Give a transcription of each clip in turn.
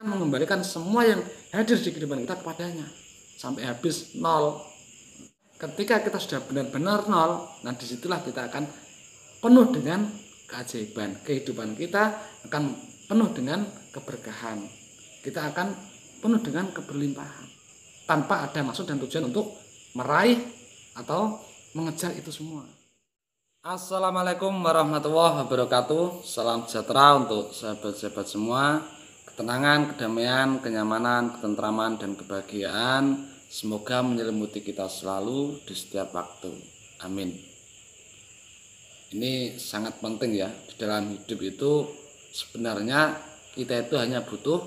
mengembalikan semua yang hadir di kehidupan kita kepadanya sampai habis nol. Ketika kita sudah benar-benar nol, nah disitulah kita akan penuh dengan keajaiban. Kehidupan kita akan penuh dengan keberkahan. Kita akan penuh dengan keberlimpahan tanpa ada maksud dan tujuan untuk meraih atau mengejar itu semua. Assalamualaikum warahmatullahi wabarakatuh. Salam sejahtera untuk sahabat-sahabat semua. Ketenangan, kedamaian, kenyamanan, ketentraman, dan kebahagiaan semoga menyelimuti kita selalu di setiap waktu. Amin. Ini sangat penting ya. Di dalam hidup itu sebenarnya kita itu hanya butuh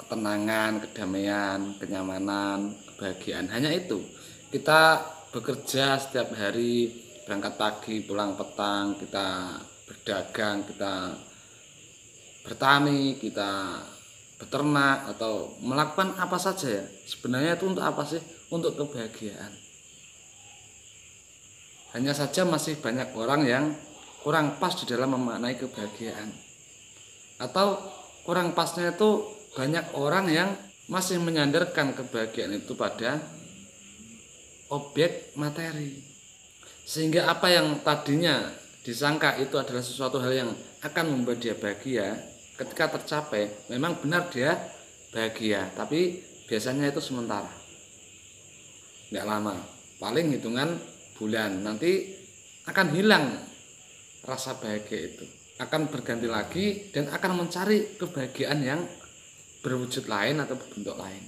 ketenangan, kedamaian, kenyamanan, kebahagiaan. Hanya itu. Kita bekerja setiap hari, berangkat pagi, pulang petang, kita berdagang, kita bertani, kita beternak, atau melakukan apa saja ya. Sebenarnya itu untuk apa sih? Untuk kebahagiaan. Hanya saja masih banyak orang yang kurang pas di dalam memaknai kebahagiaan. Atau kurang pasnya itu banyak orang yang masih menyandarkan kebahagiaan itu pada objek materi. Sehingga apa yang tadinya disangka itu adalah sesuatu hal yang akan membuat dia bahagia, ketika tercapai memang benar dia bahagia, tapi biasanya itu sementara, nggak lama, paling hitungan bulan, nanti akan hilang rasa bahagia itu, akan berganti lagi dan akan mencari kebahagiaan yang berwujud lain atau berbentuk lain.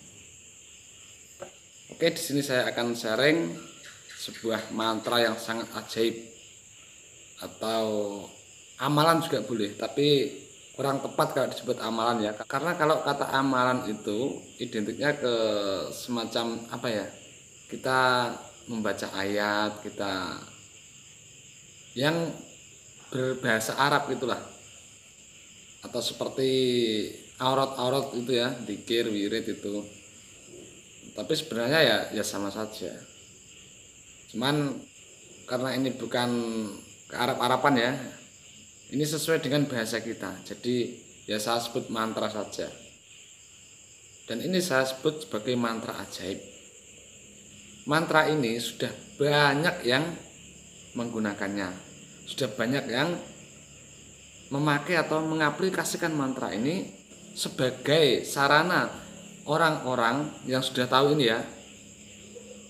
Oke, di sini saya akan sharing sebuah mantra yang sangat ajaib, atau amalan juga boleh, tapi kurang tepat kalau disebut amalan ya, karena kalau kata amalan itu identiknya ke semacam apa ya, kita membaca ayat, kita yang berbahasa Arab itulah, atau seperti aurat-aurat itu ya, dzikir, wirid itu. Tapi sebenarnya ya sama saja. Cuman karena ini bukan ke Arab-Araban ya, ini sesuai dengan bahasa kita, jadi ya saya sebut mantra saja. Dan ini saya sebut sebagai mantra ajaib. Mantra ini sudah banyak yang menggunakannya, sudah banyak yang memakai atau mengaplikasikan mantra ini sebagai sarana. Orang-orang yang sudah tahu ini ya,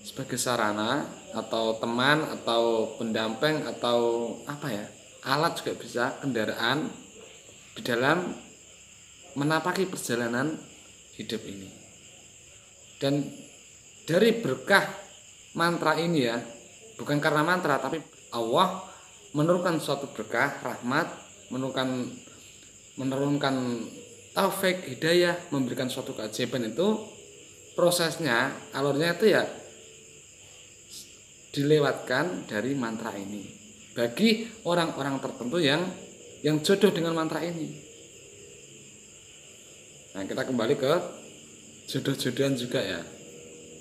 sebagai sarana atau teman atau pendamping atau apa ya, alat juga bisa, kendaraan di dalam menapaki perjalanan hidup ini. Dan dari berkah mantra ini ya, bukan karena mantra, tapi Allah menurunkan suatu berkah, rahmat, menurunkan taufik, hidayah, memberikan suatu keajaiban. Itu prosesnya, alurnya itu ya dilewatkan dari mantra ini bagi orang-orang tertentu yang jodoh dengan mantra ini. Nah, kita kembali ke jodoh-jodohan juga ya,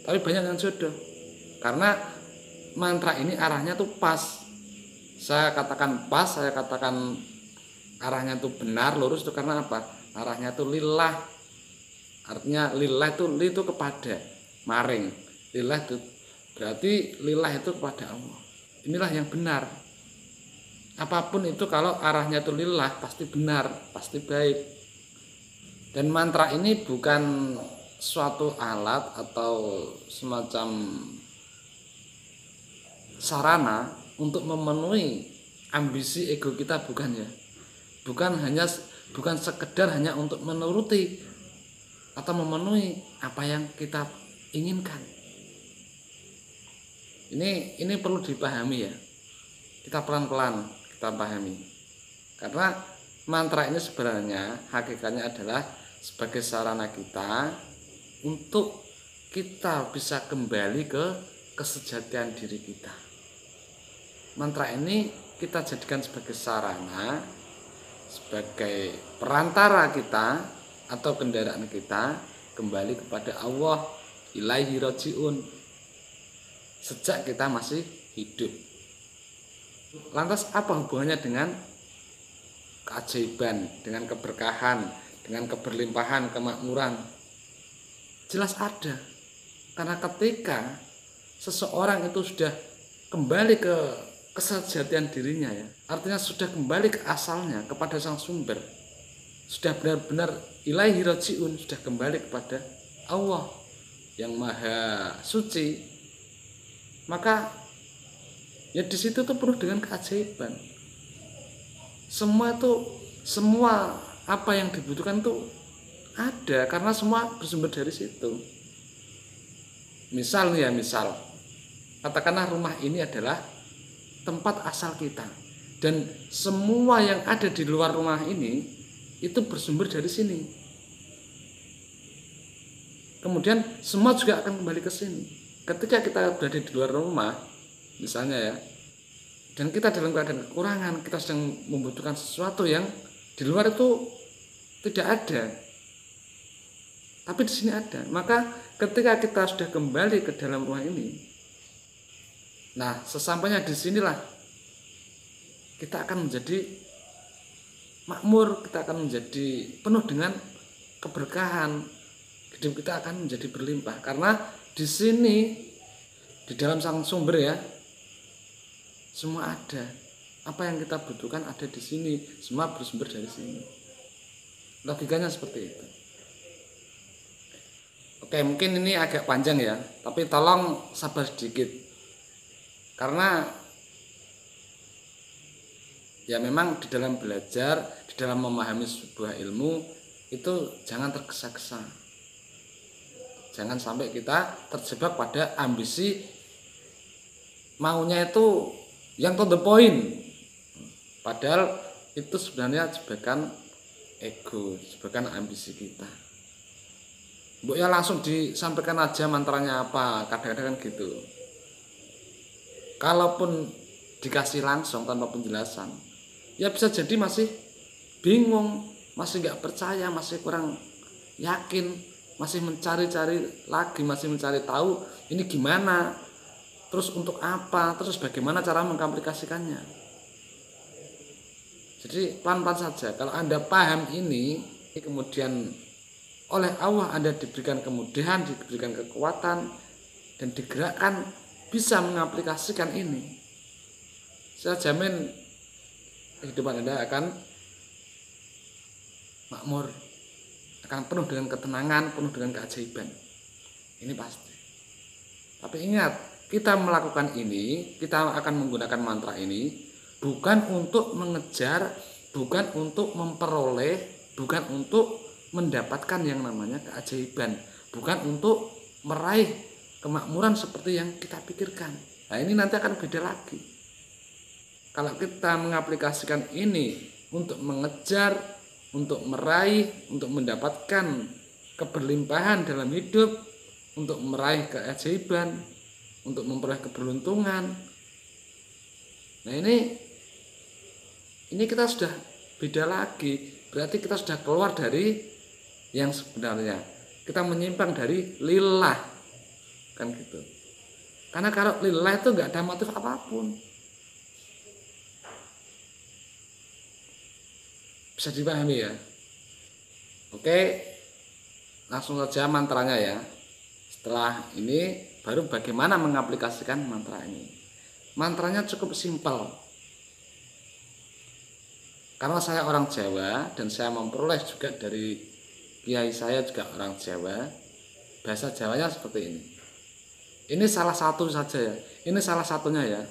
tapi banyak yang jodoh karena mantra ini arahnya tuh pas. Saya katakan pas, saya katakan arahnya tuh benar, lurus itu karena apa? Arahnya tuh lillah. Artinya lillah itu kepada, maring. Lillah itu berarti lillah itu kepada Allah. Inilah yang benar. Apapun itu kalau arahnya itu lillah pasti benar, pasti baik. Dan mantra ini bukan suatu alat atau semacam sarana untuk memenuhi ambisi ego kita, bukan ya. Bukan sekedar hanya untuk menuruti atau memenuhi apa yang kita inginkan. Ini perlu dipahami ya. Kita pelan-pelan kita pahami. Karena mantra ini sebenarnya hakikatnya adalah sebagai sarana kita untuk kita bisa kembali ke kesejatian diri kita. Mantra ini kita jadikan sebagai sarana, sebagai perantara kita atau kendaraan kita kembali kepada Allah, ilaihi rajiun, sejak kita masih hidup. Lantas apa hubungannya dengan keajaiban, dengan keberkahan, dengan keberlimpahan, kemakmuran? Jelas ada. Karena ketika seseorang itu sudah kembali ke kesejatian dirinya ya, artinya sudah kembali ke asalnya, kepada sang sumber, sudah benar-benar ilaihi rajiun, sudah kembali kepada Allah yang maha suci, maka ya di situ tuh penuh dengan keajaiban. Semua apa yang dibutuhkan tuh ada, karena semua bersumber dari situ. Misal katakanlah rumah ini adalah tempat asal kita, dan semua yang ada di luar rumah ini itu bersumber dari sini. Kemudian semua juga akan kembali ke sini. Ketika kita berada di luar rumah, misalnya ya, dan kita dalam keadaan kekurangan, kita sedang membutuhkan sesuatu yang di luar itu tidak ada, tapi di sini ada. Maka ketika kita sudah kembali ke dalam rumah ini, nah sesampainya di sinilah kita akan menjadi makmur, kita akan menjadi penuh dengan keberkahan, hidup kita akan menjadi berlimpah. Karena di sini, di dalam sang sumber ya, semua ada. Apa yang kita butuhkan ada di sini, semua bersumber dari sini. Logikanya seperti itu. Oke, mungkin ini agak panjang ya, tapi tolong sabar sedikit. Karena ya memang di dalam belajar, di dalam memahami sebuah ilmu itu jangan tergesa-gesa. Jangan sampai kita terjebak pada ambisi maunya itu yang to the point. Padahal itu sebenarnya jebakan ego, jebakan ambisi kita. Mbok ya langsung disampaikan aja mantranya apa, kadang-kadang kan gitu. Kalaupun dikasih langsung tanpa penjelasan, ya bisa jadi masih bingung, masih nggak percaya, masih kurang yakin, masih mencari-cari lagi, masih mencari tahu ini gimana, terus untuk apa, terus bagaimana cara mengaplikasikannya. Jadi pelan-pelan saja. Kalau Anda paham ini, kemudian oleh Allah Anda diberikan kemudahan, diberikan kekuatan, dan digerakkan bisa mengaplikasikan ini, saya jamin kehidupan Anda akan makmur, akan penuh dengan ketenangan, penuh dengan keajaiban. Ini pasti. Tapi ingat, kita melakukan ini, kita akan menggunakan mantra ini bukan untuk mengejar, bukan untuk memperoleh, bukan untuk mendapatkan yang namanya keajaiban, bukan untuk meraih kemakmuran seperti yang kita pikirkan. Nah, ini nanti akan beda lagi. Kalau kita mengaplikasikan ini untuk mengejar, untuk meraih, untuk mendapatkan keberlimpahan dalam hidup, untuk meraih keajaiban, untuk memperoleh keberuntungan. Nah, ini kita sudah beda lagi. Berarti kita sudah keluar dari yang sebenarnya. Kita menyimpang dari lillah, kan gitu. Karena kalau lillah itu nggak ada motif apapun. Bisa dipahami ya? Oke, langsung saja mantranya ya. Setelah ini baru bagaimana mengaplikasikan mantra ini. Mantranya cukup simpel. Karena saya orang Jawa dan saya memperoleh juga dari kiai saya juga orang Jawa, bahasa Jawanya seperti ini. Ini salah satu saja ya. Ini salah satunya ya.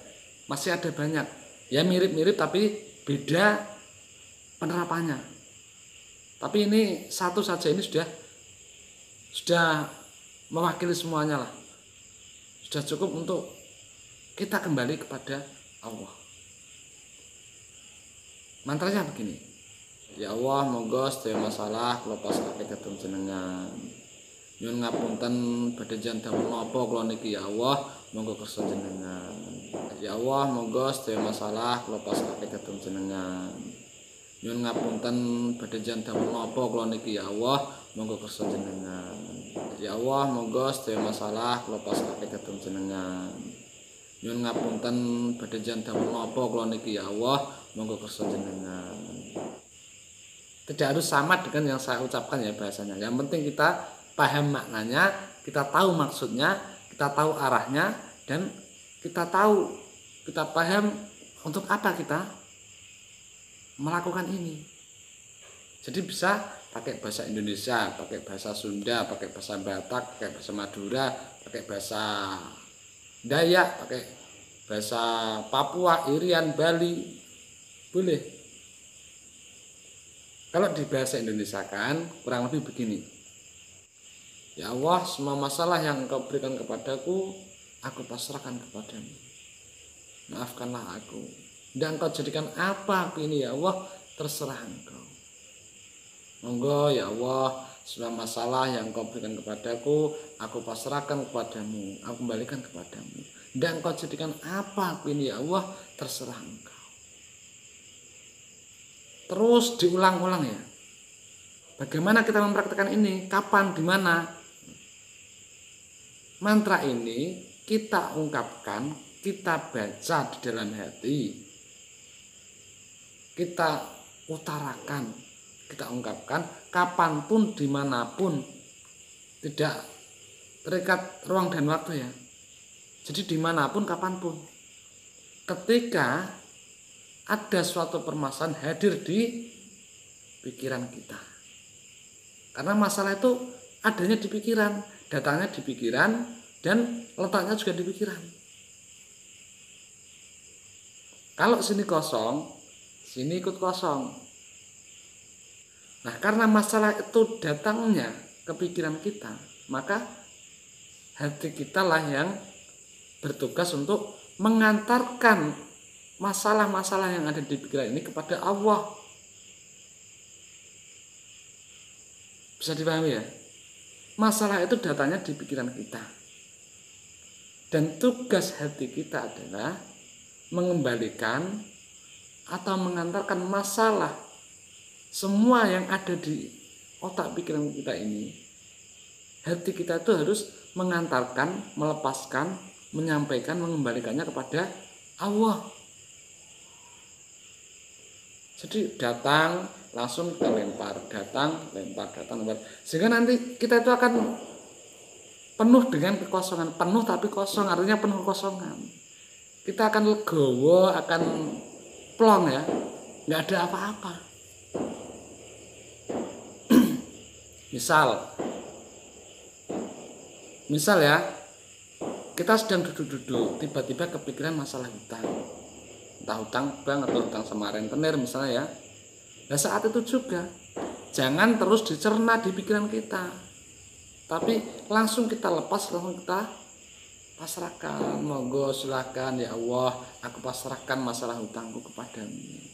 Masih ada banyak. Ya mirip-mirip tapi beda penerapannya. Tapi ini satu saja, ini sudah mewakili semuanya lah. Sudah cukup untuk kita kembali kepada Allah. Mantranya begini. Ya Allah, monggo sedaya masalah kula pasrahke dhateng jenengan. Nyuwun ngapunten badhe jan damel napa kula niki ya Allah, monggo kersa jenengan. Ya Allah, monggo sedaya masalah kula pasrahke dhateng jenengan. Nyuwun ngapunten badhe jan damel napa kula niki ya Allah, monggo kersa jenengan. Ya Allah, monggo sedaya masalah kula pasrahke dhateng jenengan. Nyuwun ngapunten badhe jan damel napa kula niki ya Allah, monggo kersa jenengan. Tidak harus sama dengan yang saya ucapkan ya bahasanya. Yang penting kita paham maknanya, kita tahu maksudnya, kita tahu arahnya, dan kita paham untuk apa kita melakukan ini. Jadi bisa pakai bahasa Indonesia, pakai bahasa Sunda, pakai bahasa Batak, pakai bahasa Madura, pakai bahasa Dayak, pakai bahasa Papua, Irian, Bali, boleh. Kalau di bahasa Indonesia kan kurang lebih begini. Ya Allah, semua masalah yang Engkau berikan kepadaku, aku pasrahkan kepadamu. Maafkanlah aku. Dan Engkau jadikan apa aku ini ya Allah, terserah Engkau. Monggo ya Allah, semua masalah yang Engkau berikan kepadaku, aku pasrahkan kepadamu, aku kembalikan kepadamu. Dan Engkau jadikan apa aku ini ya Allah, terserah Engkau. Terus diulang-ulang ya. Bagaimana kita mempraktikkan ini? Kapan? Di mana? Mantra ini kita ungkapkan, kita baca di dalam hati, kita utarakan, kita ungkapkan kapanpun, dimanapun, tidak terikat ruang dan waktu ya. Jadi dimanapun, kapanpun, ketika ada suatu permasalahan hadir di pikiran kita. Karena masalah itu adanya di pikiran, datangnya di pikiran, dan letaknya juga di pikiran. Kalau sini kosong, sini ikut kosong. Nah, karena masalah itu datangnya ke pikiran kita, maka hati kita lah yang bertugas untuk mengantarkan masalah-masalah yang ada di pikiran ini kepada Allah. Bisa dipahami ya? Masalah itu datangnya di pikiran kita. Dan tugas hati kita adalah mengembalikan atau mengantarkan masalah semua yang ada di otak pikiran kita ini. Hati kita itu harus mengantarkan, melepaskan, menyampaikan, mengembalikannya kepada Allah. Jadi datang langsung kita lempar, datang lempar, sehingga nanti kita itu akan penuh dengan kekosongan. Penuh tapi kosong, artinya penuh kekosongan. Kita akan legowo, akan plong ya, nggak ada apa-apa. misal ya, kita sedang duduk-duduk, tiba-tiba kepikiran masalah hutang, entah hutang bank atau hutang sama rentenir misalnya ya. Nah saat itu juga jangan terus dicerna di pikiran kita, tapi langsung kita lepas, langsung kita pasrahkan. Monggo silakan ya Allah, aku pasrahkan masalah hutangku kepadamu.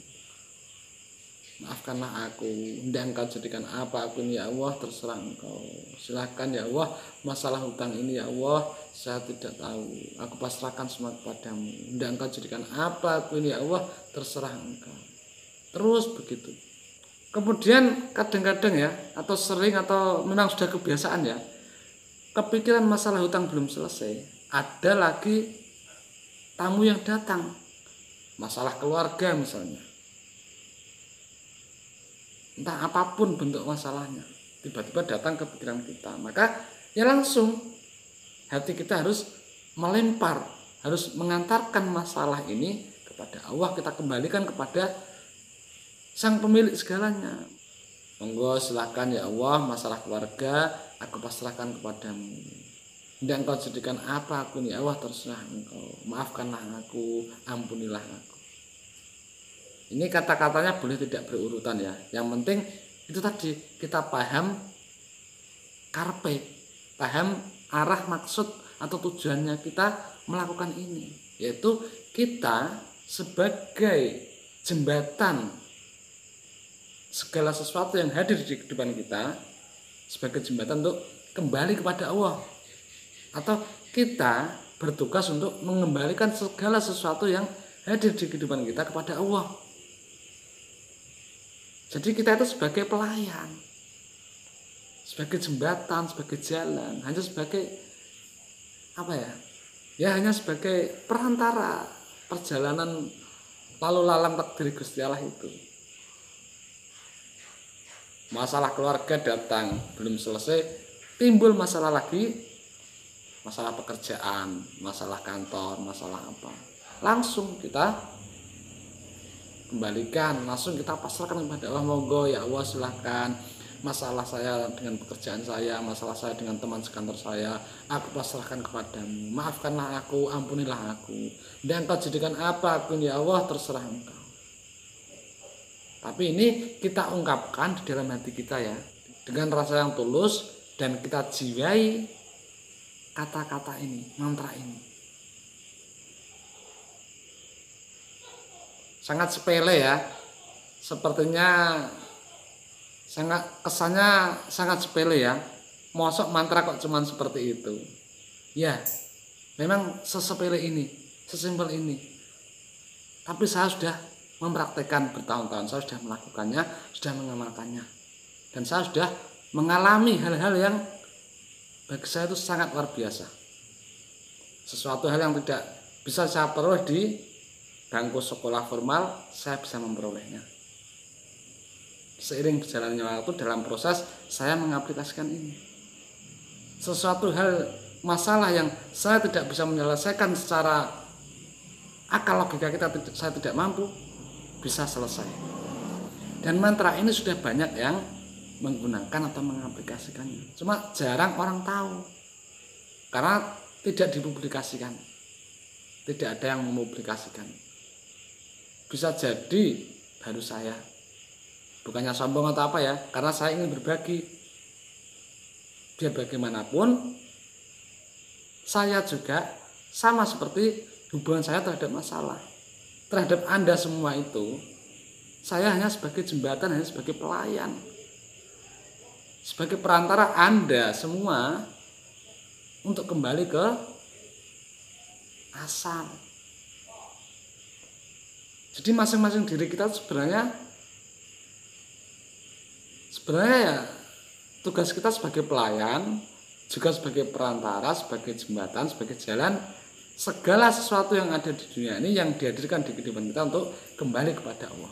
Maafkanlah aku, dan Engkau jadikan apa aku ini ya Allah, terserah Engkau. Silakan ya Allah, masalah hutang ini ya Allah, saya tidak tahu, aku pasrahkan semua kepadamu. Dan Engkau jadikan apa aku ini ya Allah, terserah Engkau. Terus begitu. Kemudian kadang-kadang ya, atau sering, atau memang sudah kebiasaan ya, kepikiran masalah hutang belum selesai, ada lagi tamu yang datang, masalah keluarga misalnya, entah apapun bentuk masalahnya, tiba-tiba datang ke pikiran kita. Maka ya langsung hati kita harus melempar, harus mengantarkan masalah ini kepada Allah. Kita kembalikan kepada Sang pemilik segalanya. Monggo silakan ya Allah, masalah keluarga aku pasrahkan kepadamu. Dan Engkau jadikan apa aku ini ya Allah, terserah Engkau. Maafkanlah aku, ampunilah aku. Ini kata-katanya boleh tidak berurutan ya. Yang penting itu tadi, kita paham karpe, paham arah, maksud atau tujuannya kita melakukan ini, yaitu kita sebagai jembatan segala sesuatu yang hadir di depan kita, sebagai jembatan untuk kembali kepada Allah, atau kita bertugas untuk mengembalikan segala sesuatu yang hadir di kehidupan kita kepada Allah. Jadi kita itu sebagai pelayan, sebagai jembatan, sebagai jalan, hanya sebagai apa ya? Ya hanya sebagai perantara perjalanan lalu lalang takdir Gusti Allah itu. masalah keluarga datang, belum selesai timbul masalah lagi, masalah pekerjaan, masalah kantor, masalah apa, langsung kita kembalikan, langsung kita pasrahkan kepada Allah. Monggo ya Allah, silahkan, masalah saya dengan pekerjaan saya, masalah saya dengan teman sekantor saya, aku pasrahkan kepadamu, maafkanlah aku, ampunilah aku, dan engkau jadikan apapun ya Allah, terserah engkau. Tapi ini kita ungkapkan di dalam hati kita ya, dengan rasa yang tulus, dan kita jiwai kata-kata ini, mantra ini. Sangat sepele ya, sepertinya kesannya sangat sepele ya. Mosok mantra kok cuman seperti itu. Ya, memang sesepele ini, sesimpel ini. Tapi saya sudah mempraktekkan bertahun-tahun, saya sudah melakukannya, sudah mengamalkannya. Dan saya sudah mengalami hal-hal yang bagi saya itu sangat luar biasa. Sesuatu hal yang tidak bisa saya peroleh di bangku sekolah formal, saya bisa memperolehnya. Seiring berjalannya waktu dalam proses saya mengaplikasikan ini. Sesuatu hal, masalah yang saya tidak bisa menyelesaikan secara akal logika kita, saya tidak mampu, bisa selesai. Dan mantra ini sudah banyak yang menggunakan atau mengaplikasikannya. Cuma jarang orang tahu. Karena tidak dipublikasikan. Tidak ada yang mempublikasikan. Bisa jadi baru saya. Bukannya sombong atau apa ya, karena saya ingin berbagi. Biar bagaimanapun, saya juga sama seperti hubungan saya terhadap masalah. Terhadap Anda semua itu, saya hanya sebagai jembatan, hanya sebagai pelayan. Sebagai perantara Anda semua untuk kembali ke asal. Jadi masing-masing diri kita sebenarnya ya tugas kita sebagai pelayan, juga sebagai perantara, sebagai jembatan, sebagai jalan, segala sesuatu yang ada di dunia ini yang dihadirkan di kehidupan kita untuk kembali kepada Allah.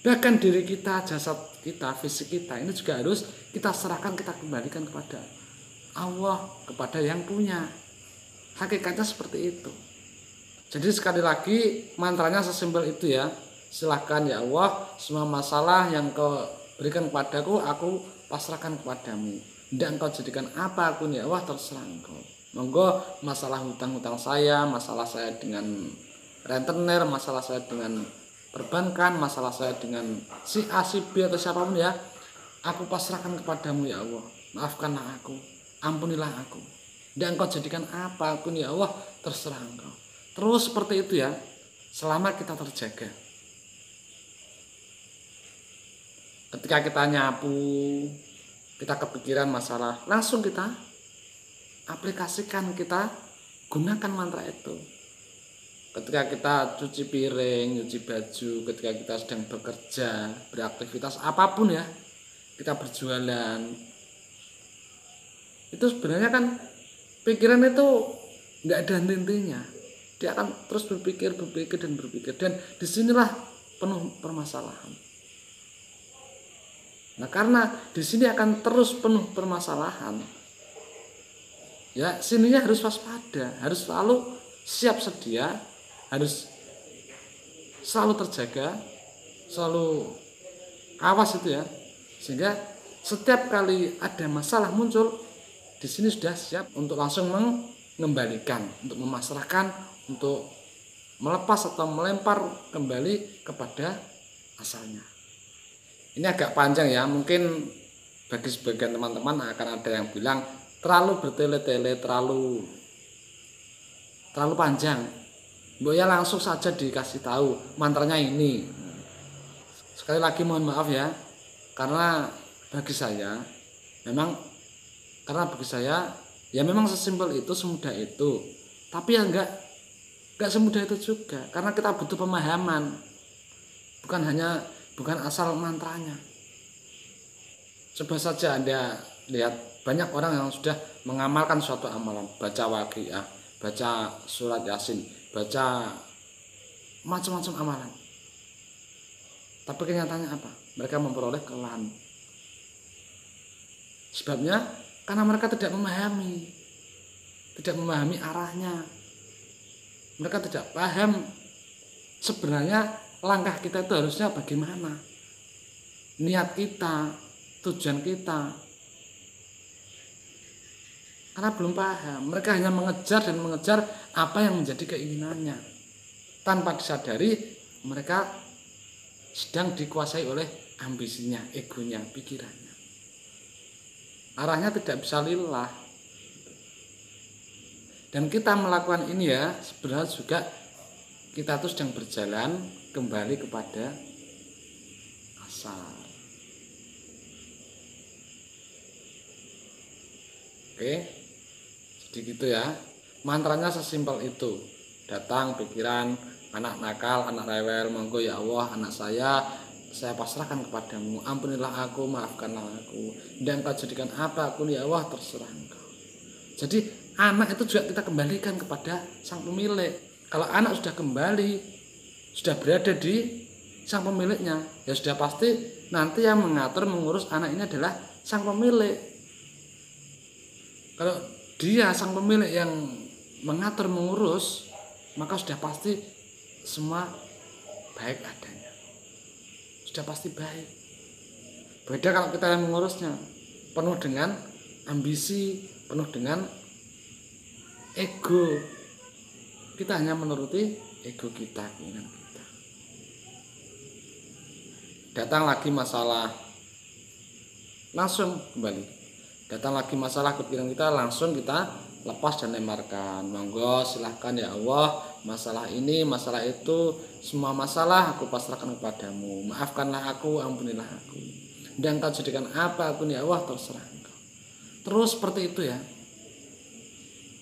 Bahkan diri kita, jasad kita, fisik kita ini juga harus kita serahkan, kita kembalikan kepada Allah, kepada yang punya. Hakikatnya seperti itu. Jadi sekali lagi mantranya sesimpel itu ya. Silahkan ya Allah, semua masalah yang kau berikan kepadaku, aku pasrahkan kepadamu. Dan engkau jadikan apapun ya Allah, terserah engkau. Monggo masalah hutang-hutang saya, masalah saya dengan rentenir, masalah saya dengan perbankan, masalah saya dengan si A, si B atau siapapun ya, aku pasrahkan kepadamu ya Allah. Maafkanlah aku, ampunilah aku. Dan engkau jadikan apapun ya Allah, terserah engkau. Terus seperti itu ya, selama kita terjaga. Ketika kita nyapu, kita kepikiran masalah, langsung kita aplikasikan, kita gunakan mantra itu. Ketika kita cuci piring, cuci baju, ketika kita sedang bekerja, beraktivitas apapun ya, kita berjualan, itu sebenarnya kan pikiran itu nggak ada henti-hentinya. Dia akan terus berpikir dan disinilah penuh permasalahan. Nah, karena di sini akan terus penuh permasalahan, ya sininya harus waspada, harus selalu siap sedia, harus selalu terjaga, selalu awas itu ya, sehingga setiap kali ada masalah muncul, di sini sudah siap untuk langsung mengembalikan, untuk memasrahkan, untuk melepas atau melempar kembali kepada asalnya. Ini agak panjang ya, mungkin bagi sebagian teman-teman akan ada yang bilang terlalu bertele-tele, terlalu panjang. Mbok ya langsung saja dikasih tahu mantranya ini. Sekali lagi mohon maaf ya, karena bagi saya ya memang sesimpel itu, semudah itu. Tapi ya enggak semudah itu juga, karena kita butuh pemahaman. Bukan asal mantranya. Coba saja Anda lihat banyak orang yang sudah mengamalkan suatu amalan, baca waqiah, baca surat Yasin, baca macam-macam amalan. Tapi kenyataannya apa? Mereka memperoleh kelelahan Sebabnya karena mereka tidak memahami arahnya. Mereka tidak paham sebenarnya langkah kita itu harusnya bagaimana, niat kita, tujuan kita. Karena belum paham, mereka hanya mengejar apa yang menjadi keinginannya, tanpa disadari mereka sedang dikuasai oleh ambisinya, egonya, pikirannya. Arahnya tidak bisa lillah. Dan kita melakukan ini ya, sebenarnya juga kita tuh sedang berjalan kembali kepada asal. Oke, jadi gitu ya. Mantranya sesimpel itu. Datang pikiran anak nakal, anak rewel, monggo ya Allah, anak saya pasrahkan kepadamu. Ampunilah aku, maafkanlah aku. Dan Engkau jadikan apa aku ya Allah, terserah Engkau. Jadi anak itu juga kita kembalikan kepada sang pemilik. Kalau anak sudah kembali, sudah berada di sang pemiliknya, ya sudah pasti nanti yang mengatur, mengurus anak ini adalah sang pemilik. Kalau dia sang pemilik yang mengatur, mengurus, maka sudah pasti semua baik adanya. Sudah pasti baik. Beda kalau kita yang mengurusnya, penuh dengan ambisi, penuh dengan ego. Kita hanya menuruti ego kita, keinginan kita. Datang lagi masalah, langsung kembali. Datang lagi masalah kepikiran kita, langsung kita lepas dan lemparkan. Monggo silahkan ya Allah, masalah ini, masalah itu, semua masalah aku pasrahkan kepadamu. Maafkanlah aku, ampunilah aku. Dan Engkau jadikan apa aku ya Allah, terserah Engkau. Terus seperti itu ya.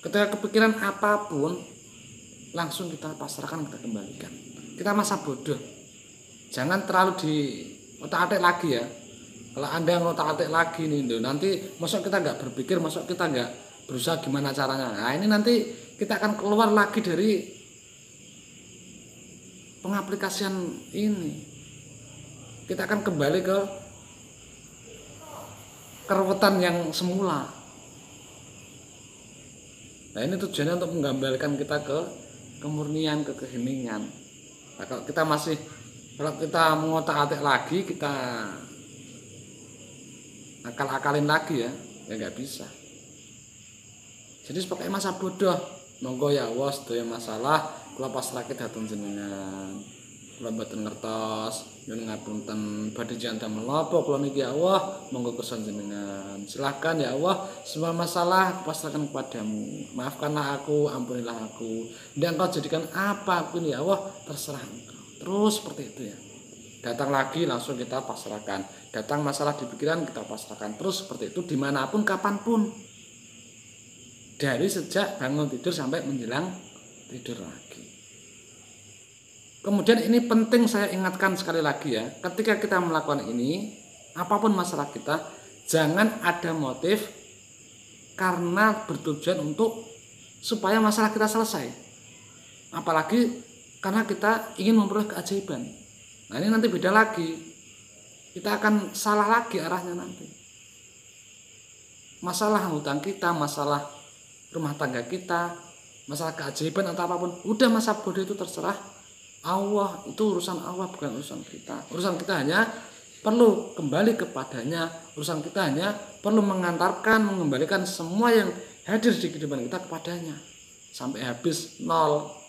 Ketika kepikiran apapun, langsung kita pasrahkan, kita kembalikan. Kita masa bodoh. Jangan terlalu di otak-atik lagi ya. Kalau Anda ngotak-atik lagi nih, nanti masuk kita nggak berpikir, masuk kita nggak berusaha gimana caranya. Nah ini nanti kita akan keluar lagi dari pengaplikasian ini. Kita akan kembali ke keruwetan yang semula. Nah ini tujuannya untuk menggambarkan kita ke kemurnian, ke keheningan. Nah, kalau kita mengotak-atik lagi, kita akal-akalin lagi ya nggak bisa. Jadi sebagai masa bodoh, monggo ya Allah, sedaya masalah kula pasrahke dhateng jenengan. Kula mboten ngertos, nyuwun ngapunten badhe janda menapa kula niki ya Allah, monggo kersa jenengan. Silahkan ya Allah, semua masalah pasrahkan kepadamu. Maafkanlah aku, ampunilah aku. Dan Engkau jadikan apa pun ya Allah, terserah Engkau. Terus seperti itu ya. Datang lagi langsung kita pasrahkan. Datang masalah di pikiran kita pasrahkan. Terus seperti itu dimanapun, kapanpun. Dari sejak bangun tidur sampai menjelang tidur lagi. Kemudian ini penting saya ingatkan sekali lagi ya. Ketika kita melakukan ini, apapun masalah kita, jangan ada motif karena bertujuan untuk supaya masalah kita selesai. Apalagi karena kita ingin memperoleh keajaiban. Nah ini nanti beda lagi. Kita akan salah lagi arahnya nanti. Masalah hutang kita, masalah rumah tangga kita, masalah keajaiban atau apapun, udah masa bodoh itu terserah Allah. Itu urusan Allah, bukan urusan kita. Urusan kita hanya perlu kembali kepadanya. Urusan kita hanya perlu mengantarkan, mengembalikan semua yang hadir di kehidupan kita kepadanya sampai habis nol.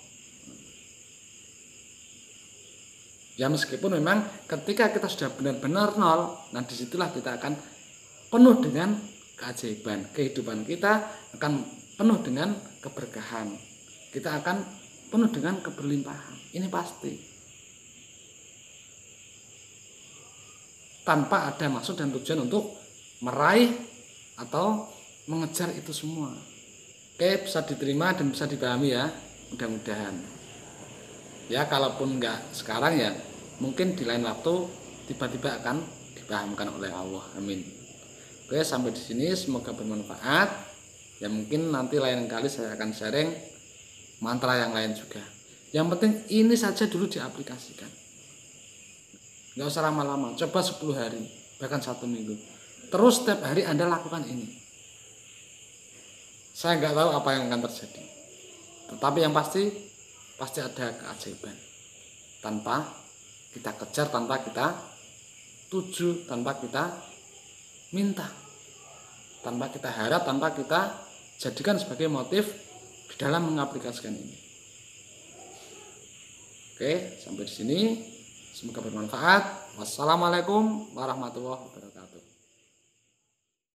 Ya meskipun memang ketika kita sudah benar-benar nol, nah disitulah kita akan penuh dengan keajaiban. Kehidupan kita akan penuh dengan keberkahan. Kita akan penuh dengan keberlimpahan. Ini pasti. Tanpa ada maksud dan tujuan untuk meraih atau mengejar itu semua. Oke, bisa diterima dan bisa dipahami ya. Mudah-mudahan. Ya kalaupun enggak sekarang ya mungkin di lain waktu tiba-tiba akan dipahamkan oleh Allah. Amin. Oke, sampai di sini semoga bermanfaat. Ya mungkin nanti lain kali saya akan sharing mantra yang lain juga. Yang penting ini saja dulu diaplikasikan. Enggak usah lama-lama, coba 10 hari, bahkan 1 minggu. terus setiap hari Anda lakukan ini. Saya nggak tahu apa yang akan terjadi, tetapi yang pasti ada keajaiban. Tanpa kita kejar, tanpa kita tuju, tanpa kita minta, tanpa kita harap, tanpa kita jadikan sebagai motif di dalam mengaplikasikan ini. Oke, sampai di sini. Semoga bermanfaat. Wassalamualaikum warahmatullahi wabarakatuh.